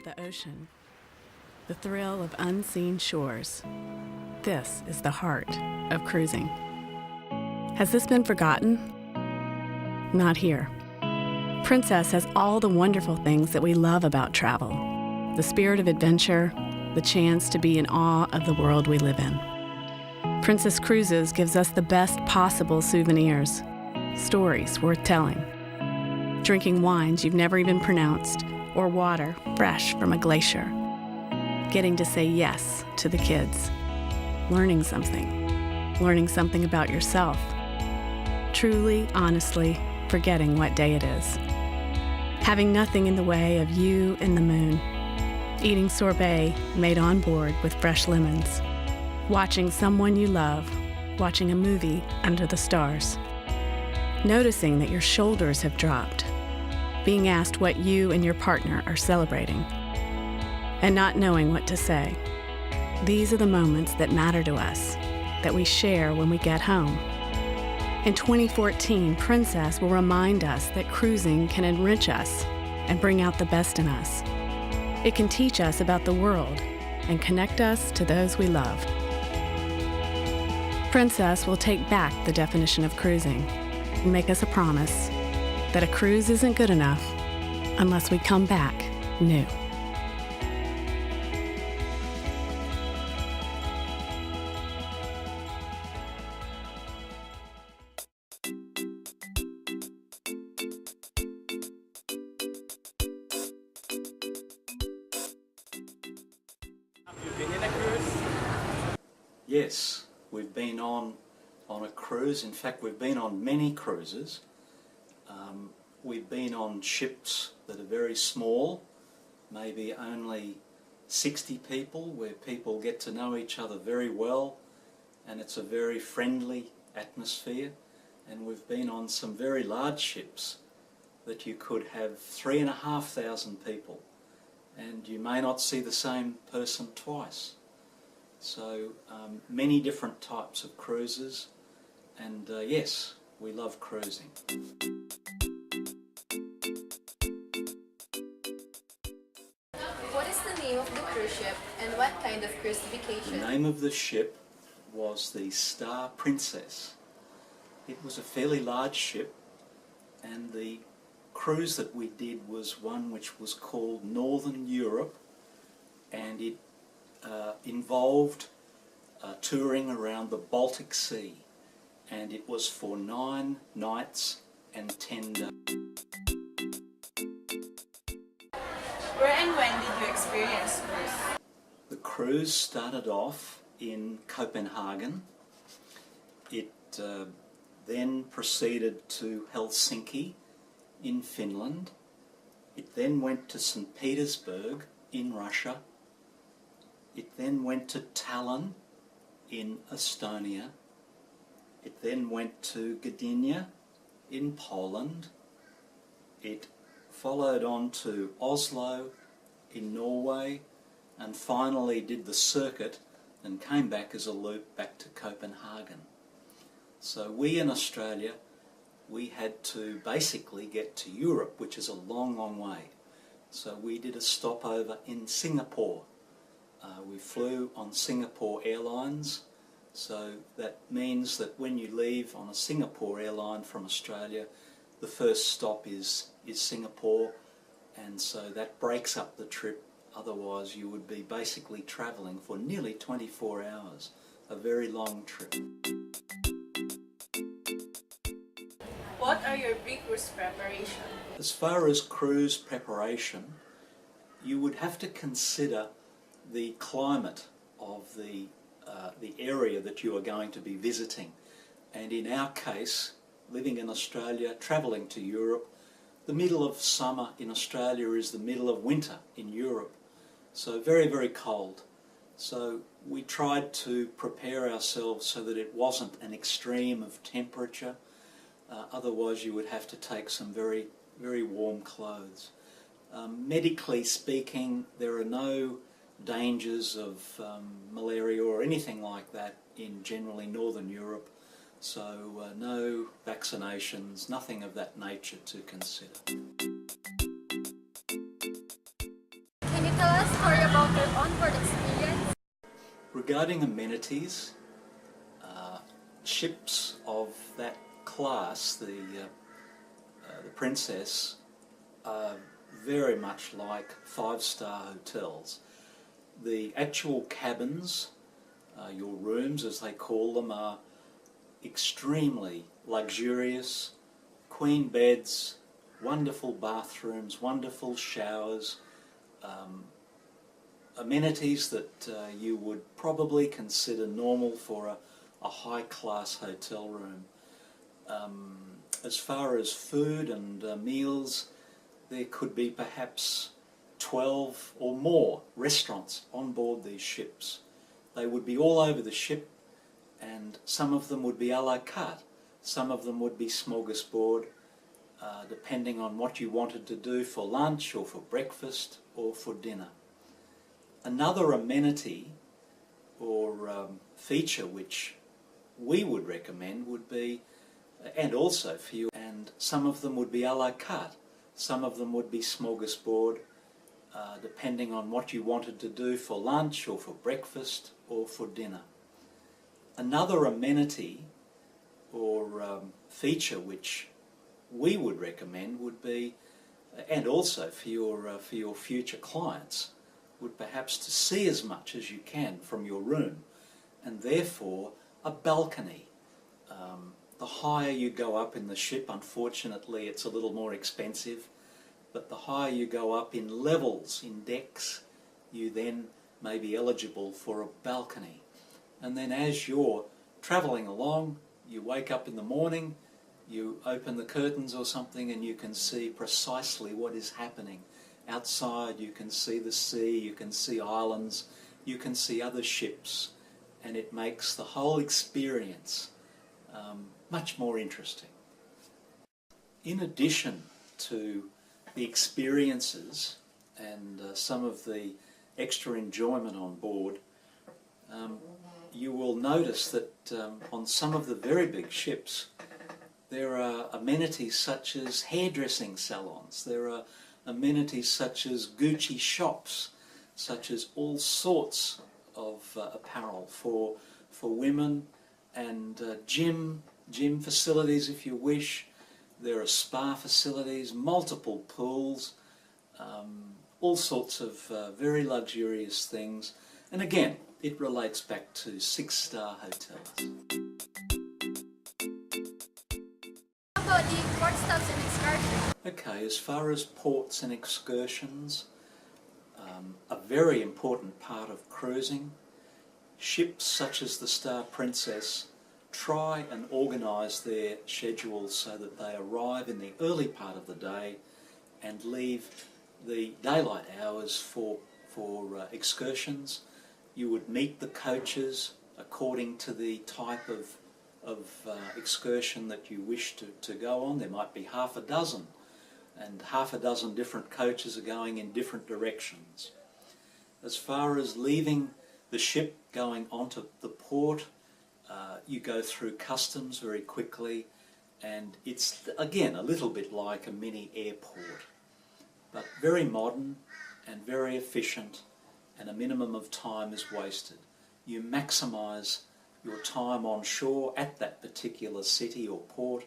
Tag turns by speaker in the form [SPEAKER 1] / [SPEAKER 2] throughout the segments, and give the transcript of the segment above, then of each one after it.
[SPEAKER 1] the ocean, the thrill of unseen shores. This is the heart of cruising. Has this been forgotten? Not here. Princess has all the wonderful things that we love about travel. The spirit of adventure, the chance to be in awe of the world we live in. Princess Cruises gives us the best possible souvenirs, stories worth telling. Drinking wines you've never even pronounced, or water fresh from a glacier. Getting to say yes to the kids. Learning something about yourself. Truly, honestly, forgetting what day it is. Having nothing in the way of you and the moon. Eating sorbet made on board with fresh lemons. Watching someone you love. Watching a movie under the stars. Noticing that your shoulders have dropped. Being asked what you and your partner are celebrating. And not knowing what to say. These are the moments that matter to us, that we share when we get home. In 2014, Princess will remind us that cruising can enrich us and bring out the best in us. It can teach us about the world and connect us to those we love. Princess will take back the definition of cruising and make us a promise that a cruise isn't good enough unless we come back new.
[SPEAKER 2] Been in a cruise?
[SPEAKER 3] Yes, we've been on a cruise. In fact, we've been on many cruises. We've been on ships that are very small, maybe only 60 people, where people get to know each other very well, and it's a very friendly atmosphere. And we've been on some very large ships that you could have 3,500 people, and you may not see the same person twice. So many different types of cruises, and yes, we love cruising.
[SPEAKER 4] What is the name of the cruise ship and what kind of cruise vacation?
[SPEAKER 3] The name of the ship was the Star Princess. It was a fairly large ship, and the cruise that we did was one which was called Northern Europe, and it involved touring around the Baltic Sea, and it was for 9 nights and 10 days.
[SPEAKER 4] Where and when did you experience cruise?
[SPEAKER 3] The cruise started off in Copenhagen. It then proceeded to Helsinki in Finland. It then went to St. Petersburg in Russia. It then went to Tallinn in Estonia. It then went to Gdynia in Poland. It followed on to Oslo in Norway, and finally did the circuit and came back as a loop back to Copenhagen. So we in Australia, we had to basically get to Europe, which is a long, long way. So we did a stopover in Singapore. We flew on Singapore Airlines, so that means that when you leave on a Singapore airline from Australia, the first stop is Singapore, and so that breaks up the trip. Otherwise you would be basically travelling for nearly 24 hours, a very long trip.
[SPEAKER 4] What are your pre-cruise preparations?
[SPEAKER 3] As far as cruise preparation, you would have to consider the climate of the area that you are going to be visiting. And in our case, living in Australia, travelling to Europe, the middle of summer in Australia is the middle of winter in Europe. So very, very cold. So we tried to prepare ourselves so that it wasn't an extreme of temperature. Otherwise you would have to take some very, very warm clothes. Medically speaking, there are no dangers of malaria or anything like that in generally Northern Europe. So no vaccinations, nothing of that nature to consider.
[SPEAKER 4] Can you tell
[SPEAKER 3] Regarding amenities, ships of that class, the Princess, are very much like five-star hotels. The actual cabins, your rooms as they call them, are extremely luxurious, queen beds, wonderful bathrooms, wonderful showers, amenities that you would probably consider normal for a high-class hotel room. As far as food and meals, there could be perhaps 12 or more restaurants on board these ships. They would be all over the ship, and some of them would be a la carte, some of them would be smorgasbord, depending on what you wanted to do for lunch or for breakfast or for dinner. Another amenity or feature which we would recommend would be, and also for you, and some of them would be a la carte, some of them would be smorgasbord, depending on what you wanted to do for lunch or for breakfast or for dinner. Another amenity or feature which we would recommend would be, and also for your future clients, would perhaps to see as much as you can from your room, and therefore a balcony. The higher you go up in the ship, unfortunately it's a little more expensive, but the higher you go up in levels, in decks, you then may be eligible for a balcony. And then as you're travelling along, you wake up in the morning, you open the curtains or something, and you can see precisely what is happening. Outside you can see the sea, you can see islands, you can see other ships, and it makes the whole experience much more interesting. In addition to the experiences and some of the extra enjoyment on board, you will notice that on some of the very big ships there are amenities such as hairdressing salons, there are amenities such as Gucci shops, such as all sorts of apparel for women, and gym facilities if you wish. There are spa facilities, multiple pools, all sorts of very luxurious things. And again, it relates back to six-star hotels.
[SPEAKER 4] How about the port stops and excursions?
[SPEAKER 3] Okay, as far as ports and excursions, a very important part of cruising, ships such as the Star Princess try and organise their schedules so that they arrive in the early part of the day and leave the daylight hours for excursions. You would meet the coaches according to the type of excursion that you wish to go on. There might be half a dozen, and half a dozen different coaches are going in different directions. As far as leaving the ship going onto the port, you go through customs very quickly, and it's again a little bit like a mini airport, but very modern and very efficient, and a minimum of time is wasted. You maximise your time on shore at that particular city or port,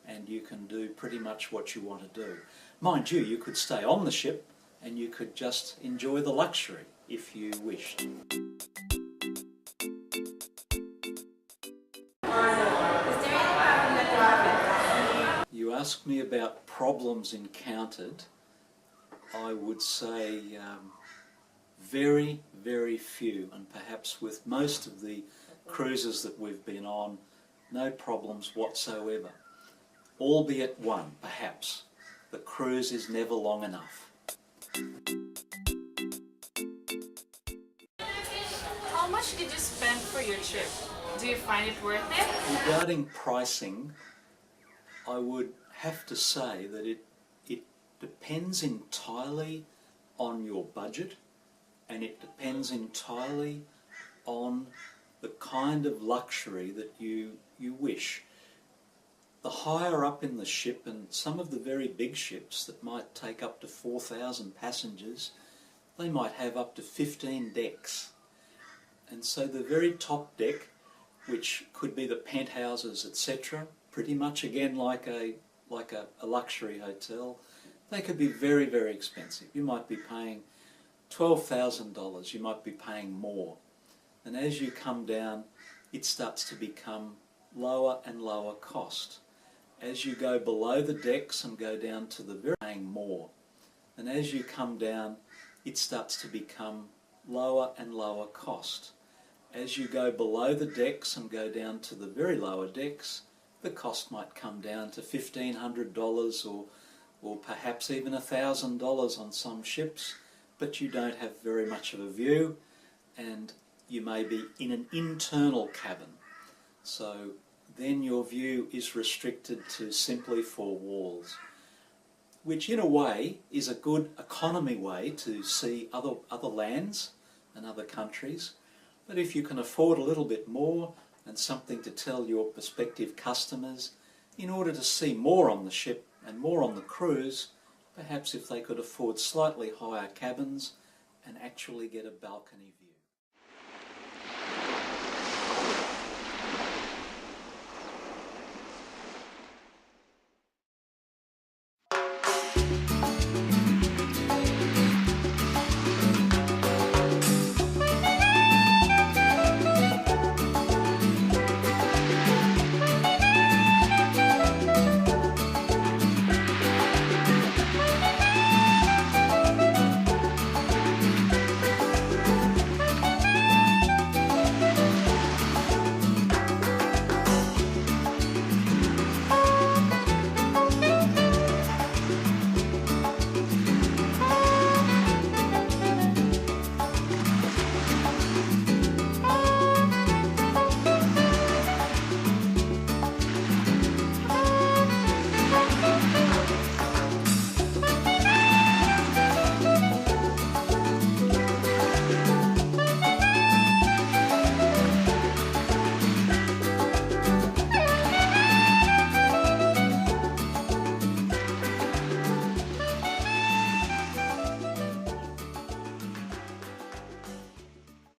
[SPEAKER 3] and you can do pretty much what you want to do. Mind you, you could stay on the ship and you could just enjoy the luxury if you wished. You asked me about problems encountered. I would say very, very few, and perhaps with most of the cruises that we've been on, no problems whatsoever. Albeit one, perhaps. The cruise is never long enough.
[SPEAKER 2] How much did you spend for your trip? Do you find it worth it?
[SPEAKER 3] Regarding pricing, I would have to say that it depends entirely on your budget, and it depends entirely on the kind of luxury that you wish. The higher up in the ship, and some of the very big ships that might take up to 4,000 passengers, they might have up to 15 decks. And so the very top deck, which could be the penthouses, etc., pretty much again like a luxury hotel, they could be very, very expensive. You might be paying $12,000, you might be paying more. And as you come down, it starts to become lower and lower cost. As you go below the decks and go down to the very paying more. And as you come down, it starts to become lower and lower cost. As you go below the decks and go down to the very lower decks, the cost might come down to $1,500 or perhaps even $1,000 on some ships, but you don't have very much of a view, and you may be in an internal cabin. So then your view is restricted to simply 4 walls, which in a way is a good economy way to see other lands and other countries. But if you can afford a little bit more and something to tell your prospective customers, in order to see more on the ship and more on the cruise, perhaps if they could afford slightly higher cabins and actually get a balcony view.